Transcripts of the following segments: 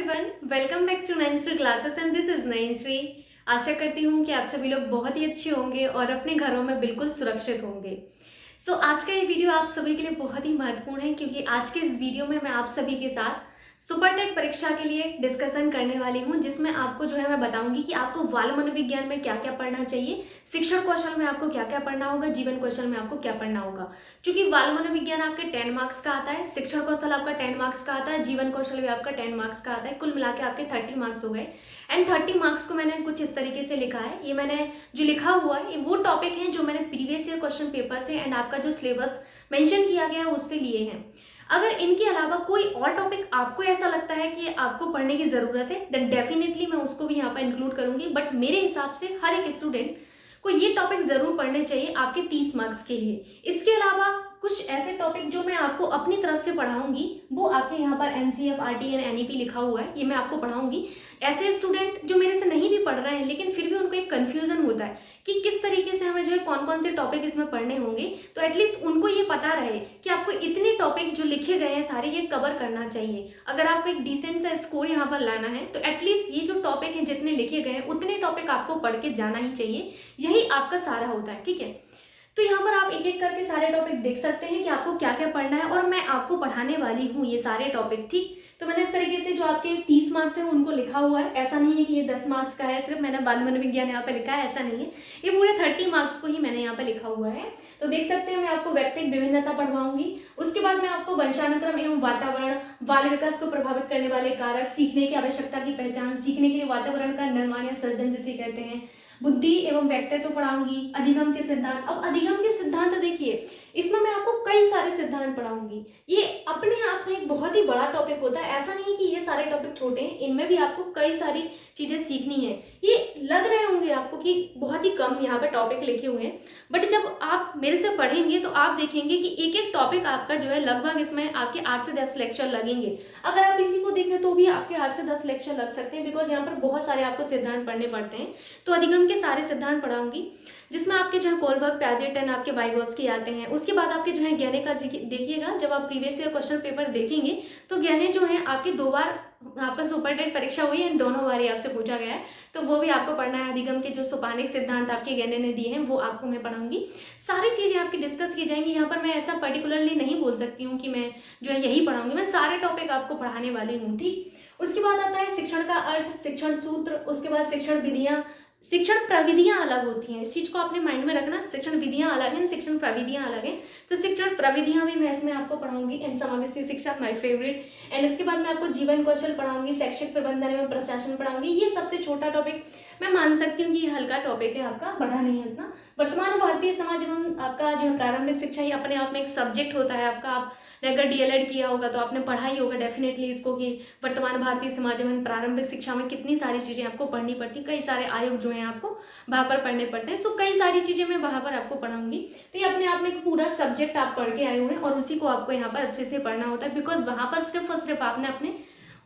Everyone, welcome back to Nayanshree classes and this is Nayanshree. आशा करती हूँ कि आप सभी लोग बहुत ही अच्छे होंगे और अपने घरों में बिल्कुल सुरक्षित होंगे। आज का ये वीडियो आप सभी के लिए बहुत ही महत्वपूर्ण है क्योंकि आज के इस वीडियो में मैं आप सभी के साथ सुपर टेट परीक्षा के लिए डिस्कशन करने वाली हूँ, जिसमें आपको जो है मैं बताऊंगी कि आपको बाल मनोविज्ञान में क्या क्या पढ़ना चाहिए, शिक्षण कौशल में आपको क्या क्या पढ़ना होगा, जीवन कौशल में आपको क्या पढ़ना होगा। क्योंकि बाल मनोविज्ञान आपके 10 मार्क्स का आता है, शिक्षण कौशल आपका 10 मार्क्स का आता है, जीवन कौशल भी आपका 10 मार्क्स का आता है। कुल मिला के आपके 30 मार्क्स हो गए। एंड 30 मार्क्स को मैंने कुछ इस तरीके से लिखा है। ये मैंने जो लिखा हुआ है ये वो टॉपिक है जो मैंने प्रीवियस ईयर क्वेश्चन पेपर से एंड आपका जो सिलेबस मेंशन किया गया है उससे लिए हैं। अगर इनके अलावा कोई और टॉपिक आपको ऐसा लगता है कि आपको पढ़ने की ज़रूरत है, देन डेफिनेटली मैं उसको भी यहाँ पर इंक्लूड करूंगी। बट मेरे हिसाब से हर एक स्टूडेंट को ये टॉपिक ज़रूर पढ़ने चाहिए आपके 30 मार्क्स के लिए। इसके अलावा कुछ ऐसे टॉपिक जो मैं आपको अपनी तरफ से पढ़ाऊंगी वो आपके यहाँ पर एनसीएफ, आरटीएन, एनईपी लिखा हुआ है, ये मैं आपको पढ़ाऊंगी। ऐसे स्टूडेंट जो मेरे से नहीं भी पढ़ रहे हैं लेकिन फिर भी उनको एक कन्फ्यूजन होता है कि किस तरीके से हमें जो है कौन कौन से टॉपिक इसमें पढ़ने होंगे, तो एटलीस्ट उनको ये पता रहे कि आपको इतने टॉपिक जो लिखे गए हैं सारे ये कवर करना चाहिए। अगर आपको एक डिसेंट सा स्कोर यहाँ पर लाना है तो एटलीस्ट ये जो टॉपिक हैं जितने लिखे गए हैं उतने टॉपिक आपको पढ़ के जाना ही चाहिए। यही आपका सारा होता है, ठीक है। तो यहाँ पर आप एक एक करके सारे टॉपिक देख सकते हैं कि आपको क्या क्या पढ़ना है और मैं आपको पढ़ाने वाली हूँ ये सारे टॉपिक, ठीक। तो मैंने इस तरीके से जो आपके 30 मार्क्स हैं उनको लिखा हुआ है। ऐसा नहीं है कि ये 10 मार्क्स का है, सिर्फ मैंने बाल मनोविज्ञान यहाँ पे लिखा है, ऐसा नहीं है। ये पूरे 30 मार्क्स को ही मैंने यहाँ पे लिखा हुआ है। तो देख सकते हैं मैं आपको व्यक्तिगत विभिन्नता पढ़वाऊंगी। उसके बाद मैं आपको वंशानुक्रम एवं वातावरण, बाल विकास को प्रभावित करने वाले कारक, सीखने की आवश्यकता की पहचान, सीखने के लिए वातावरण का निर्माण या सर्जन जिसे कहते हैं, बुद्धि एवं व्यक्तित्व पढ़ाऊंगी, अधिगम के सिद्धांत। अब अधिगम के सिद्धांत देखिए, इसमें मैं आपको कई सारे सिद्धांत पढ़ाऊंगी। ये अपने आप में एक बहुत ही बड़ा टॉपिक होता है। ऐसा नहीं कि ये सारे टॉपिक छोटे हैं, इनमें भी आपको कई सारी चीजें सीखनी है। ये लग रहे होंगे आपको कि बहुत ही कम यहाँ पे टॉपिक लिखे हुए हैं, बट जब आप मेरे से पढ़ेंगे तो आप देखेंगे कि एक एक टॉपिक आपका जो है लगभग इसमें आपके 8 से 10 लेक्चर लगेंगे। अगर आप इसी को देखें तो भी आपके 8 से 10 लेक्चर लग सकते हैं, बिकॉज यहाँ पर बहुत सारे आपको सिद्धांत पढ़ने पड़ते हैं। तो अधिगम के सारे सिद्धांत पढ़ाऊंगी, जिसमें आपके जो है कोलबर्ग, पैजेट एंड आपके वाइगोत्स्की आते हैं। उसके बाद आपके जो है ज्ञाने का देखिएगा, जब आप प्रीवियस ईयर क्वेश्चन पेपर देखेंगे तो ज्ञाने जो है आपके 2 बार आपका सुपर टेट परीक्षा हुई है, दोनों बार ही आपसे पूछा गया है, तो वो भी आपको पढ़ना है। अधिगम के जो सोपानिक सिद्धांत आपके ज्ञाने ने दिए हैं वो आपको मैं पढ़ाऊंगी। सारी चीजें आपकी डिस्कस की जाएंगी। यहाँ पर मैं ऐसा पर्टिकुलरली नहीं बोल सकती हूँ कि मैं जो है यही पढ़ाऊंगी, मैं सारे टॉपिक आपको पढ़ाने वाली हूँ, ठीक। उसके बाद आता है शिक्षण का अर्थ, शिक्षण सूत्र, उसके बाद शिक्षण विधियाँ। शिक्षण प्रविधियां अलग होती हैं, इस चीज को आपने माइंड में रखना। शिक्षण विधियां अलग हैं, शिक्षण प्रविधियां अलग हैं। तो शिक्षण प्रविधियां भी मैं इसमें आपको पढ़ाऊंगी। एंड समावेशी शिक्षा माय फेवरेट। एंड उसके बाद मैं आपको जीवन कौशल पढ़ाऊंगी, शैक्षिक प्रबंधन एवं प्रशासन पढ़ाऊंगी। ये सबसे छोटा टॉपिक मैं मान सकती हूँ कि ये हल्का टॉपिक है आपका, बड़ा नहीं है इतना। वर्तमान भारतीय समाज एवं आपका जो है प्रारंभिक शिक्षा, ये अपने आप में एक सब्जेक्ट होता है आपका। आप अगर डीएलएड किया होगा तो आपने पढ़ा ही होगा डेफिनेटली इसको कि वर्तमान भारतीय समाज एवं प्रारंभिक शिक्षा में कितनी सारी चीजें आपको पढ़नी पड़ती, कई सारे आयोग जो हैं आपको वहां पर पढ़ने पड़ते हैं। सो कई सारी चीजें मैं वहां पर आपको पढ़ाऊंगी। तो ये अपने आप में एक पूरा सब्जेक्ट आप पढ़ के आए हुए हैं और उसी को आपको यहाँ पर अच्छे से पढ़ना होता है, बिकॉज वहां पर सिर्फ और सिर्फ आपने अपने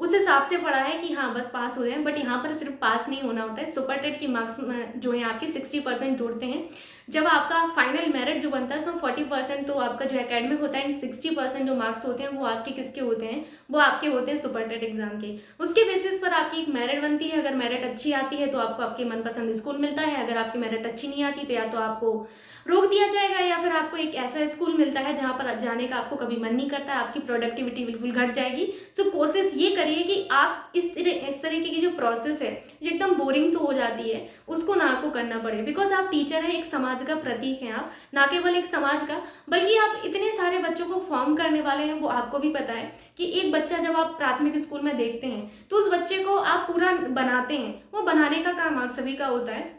उस हिसाब से पढ़ा है कि हाँ बस पास हो जाए, बट यहाँ पर सिर्फ पास नहीं होना होता है। सुपर टेट की मार्क्स जो है आपके 60% जोड़ते हैं। जब आपका फाइनल मेरिट जो बनता है उसमें 40% तो आपका जो एकेडमिक होता है एंड 60% जो मार्क्स होते हैं वो आपके किसके होते हैं, वो आपके होते हैं सुपर टेट एग्जाम के। उसके बेसिस पर आपकी एक मेरिट बनती है। अगर मेरिट अच्छी आती है तो आपको आपके मनपसंद स्कूल मिलता है, अगर आपकी मेरिट अच्छी नहीं आती तो या तो आपको रोक दिया जाएगा या फिर आपको एक ऐसा स्कूल मिलता है जहाँ पर जाने का आपको कभी मन नहीं करता है, आपकी प्रोडक्टिविटी बिल्कुल घट जाएगी। सो कोशिश ये करिए कि आप इस तरीके की जो प्रोसेस है जो एकदम बोरिंग से हो जाती है उसको ना आपको करना पड़े, बिकॉज आप टीचर हैं, एक समाज का प्रतीक हैं आप, ना केवल एक समाज का बल्कि आप इतने सारे बच्चों को फॉर्म करने वाले हैं। वो आपको भी पता है कि एक बच्चा जब आप प्राथमिक स्कूल में देखते हैं तो उस बच्चे को आप पूरा बनाते हैं, वो बनाने का काम आप सभी का होता है।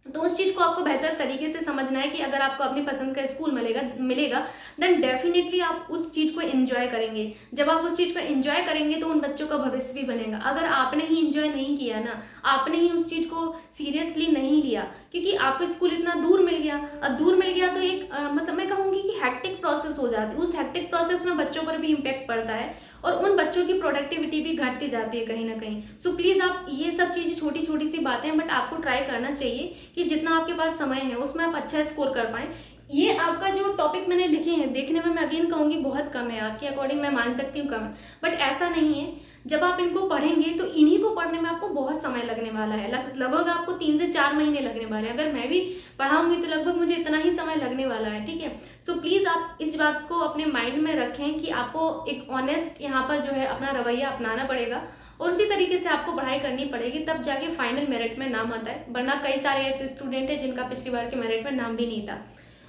तो उस चीज़ को आपको बेहतर तरीके से समझना है कि अगर आपको अपनी पसंद का स्कूल मिलेगा देन डेफिनेटली आप उस चीज़ को एंजॉय करेंगे। जब आप उस चीज़ को एंजॉय करेंगे तो उन बच्चों का भविष्य भी बनेगा। अगर आपने ही एंजॉय नहीं किया ना, आपने ही उस चीज़ को सीरियसली नहीं लिया, क्योंकि आपको स्कूल इतना दूर मिल गया, अब दूर मिल गया तो एक मतलब मैं कहूँगी कि हैक्टिक प्रोसेस हो जाती है। उस हैक्टिक प्रोसेस में बच्चों पर भी इम्पैक्ट पड़ता है और उन बच्चों की प्रोडक्टिविटी भी घटती जाती है कहीं ना कहीं। सो प्लीज़ आप ये सब चीज़ें छोटी छोटी सी बातें हैं, बट आपको ट्राई करना चाहिए कि जितना आपके पास समय है उसमें आप अच्छा स्कोर कर पाएँ। ये आपका जो टॉपिक मैंने लिखे हैं देखने में मैं अगेन कहूँगी बहुत कम है, आपके अकॉर्डिंग मैं मान सकती हूँ कम है, बट ऐसा नहीं है। जब आप इनको पढ़ेंगे तो इन्हीं को पढ़ने में आपको बहुत समय लगने वाला है, लगभग आपको 3 से 4 महीने लगने वाले हैं। अगर मैं भी पढ़ाऊंगी तो लगभग मुझे इतना ही समय लगने वाला है, ठीक है। सो प्लीज़ आप इस बात को अपने माइंड में रखें कि आपको एक ऑनेस्ट यहाँ पर जो है अपना रवैया अपनाना पड़ेगा और उसी तरीके से आपको पढ़ाई करनी पड़ेगी, तब जाके फाइनल मेरिट में नाम आता है। वरना कई सारे ऐसे स्टूडेंट हैं जिनका पिछली बार के मेरिट में नाम भी नहीं था।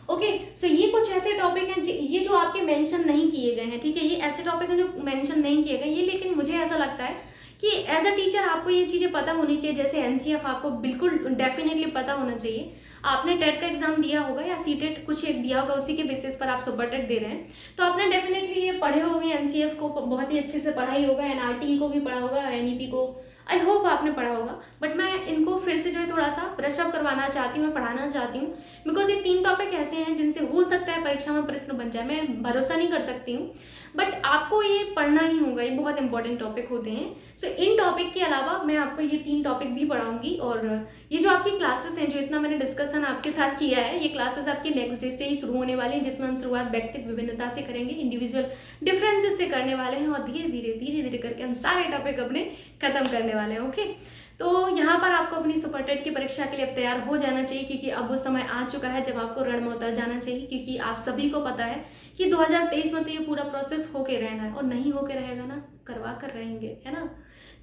ओके, सो ये कुछ ऐसे टॉपिक हैं ये जो आपके मेंशन नहीं किए गए हैं, ठीक है। ये ऐसे टॉपिक हैं जो मेंशन नहीं किए गए ये, लेकिन मुझे ऐसा लगता है कि एज अ टीचर आपको ये चीज़ें पता होनी चाहिए। जैसे एनसीएफ आपको बिल्कुल डेफिनेटली पता होना चाहिए। आपने टेट का एग्जाम दिया होगा या सीटेट कुछ एक दिया होगा, उसी के बेसिस पर आप सुपर टेट दे रहे हैं, तो आपने डेफिनेटली ये पढ़े होंगे, एनसीएफ को बहुत ही अच्छे से पढ़ाई होगा, एनआरटी को भी पढ़ा होगा, एनईपी को आई होप आपने पढ़ा होगा। बट मैं इनको फिर से जो है थोड़ा सा ब्रशअप करवाना चाहती हूँ, मैं पढ़ाना चाहती हूँ, बिकॉज ये 3 टॉपिक ऐसे हैं जिनसे हो सकता है परीक्षा में प्रश्न बन जाए। मैं भरोसा नहीं कर सकती हूँ, बट आपको ये पढ़ना ही होगा, ये बहुत इंपॉर्टेंट टॉपिक होते हैं। सो इन टॉपिक के अलावा मैं आपको ये 3 टॉपिक भी पढ़ाऊंगी। और ये जो आपकी क्लासेस हैं, जो इतना मैंने डिस्कशन आपके साथ किया है, ये क्लासेस आपकी नेक्स्ट डे से ही शुरू होने वाली हैं, जिसमें हम शुरुआत व्यक्तिगत विभिन्नता से करेंगे, इंडिविजुअल डिफरेंसेस से करने वाले हैं, और धीरे धीरे करके हम सारे टॉपिक अपने खत्म करने वाले हैं। ओके, तो यहाँ पर आपको अपनी सुपर टेट की परीक्षा के लिए अब तैयार हो जाना चाहिए, क्योंकि अब वो समय आ चुका है जब आपको रण में उतर जाना चाहिए। क्योंकि आप सभी को पता है कि 2023 में तो ये पूरा प्रोसेस होके रहना है, और नहीं होके रहेगा ना, करवा कर रहेंगे, है ना।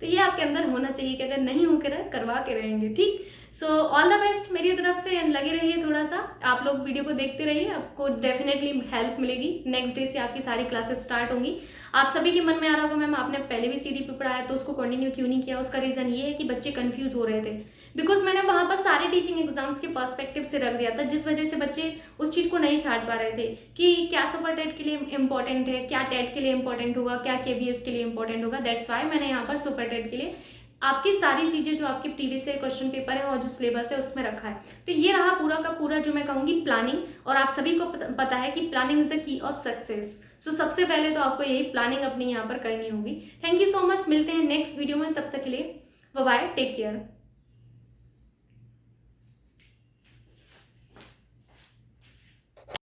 तो ये आपके अंदर होना चाहिए कि अगर नहीं होके रहे, करवा के रहेंगे, ठीक। सो ऑल द बेस्ट मेरी तरफ से, एंड लगे रहिए थोड़ा सा, आप लोग वीडियो को देखते रहिए, आपको डेफिनेटली हेल्प मिलेगी। नेक्स्ट डे से आपकी सारी क्लासेस स्टार्ट होंगी। आप सभी के मन में आ रहा होगा मैम आपने पहले भी सीडी पे पढ़ाया तो उसको कंटिन्यू क्यों नहीं किया। उसका रीज़न ये है कि बच्चे कंफ्यूज हो रहे थे, बिकॉज मैंने वहाँ पर सारे टीचिंग एग्जाम्स के पर्सपेक्टिव से रख दिया था, जिस वजह से बच्चे उस चीज़ को नहीं छाट पा रहे थे कि क्या सुपर टेट के लिए इंपॉर्टेंट है, क्या टेट के लिए इंपॉर्टेंट होगा, क्या केवीएस के लिए इंपॉर्टेंट होगा। दैट्स वाई मैंने यहाँ पर सुपर टेट के लिए आपकी सारी चीज़ें जो आपके प्रीवियस ईयर क्वेश्चन पेपर है और जो सिलेबस है उसमें रखा है। तो ये रहा पूरा का पूरा जो मैं कहूँगी प्लानिंग, और आप सभी को पता है कि planning is the key of success. So सबसे पहले तो आपको यही प्लानिंग अपनी यहाँ पर करनी होगी। थैंक यू सो मच, मिलते हैं नेक्स्ट वीडियो में, तब तक के लिए बाय बाय, टेक केयर।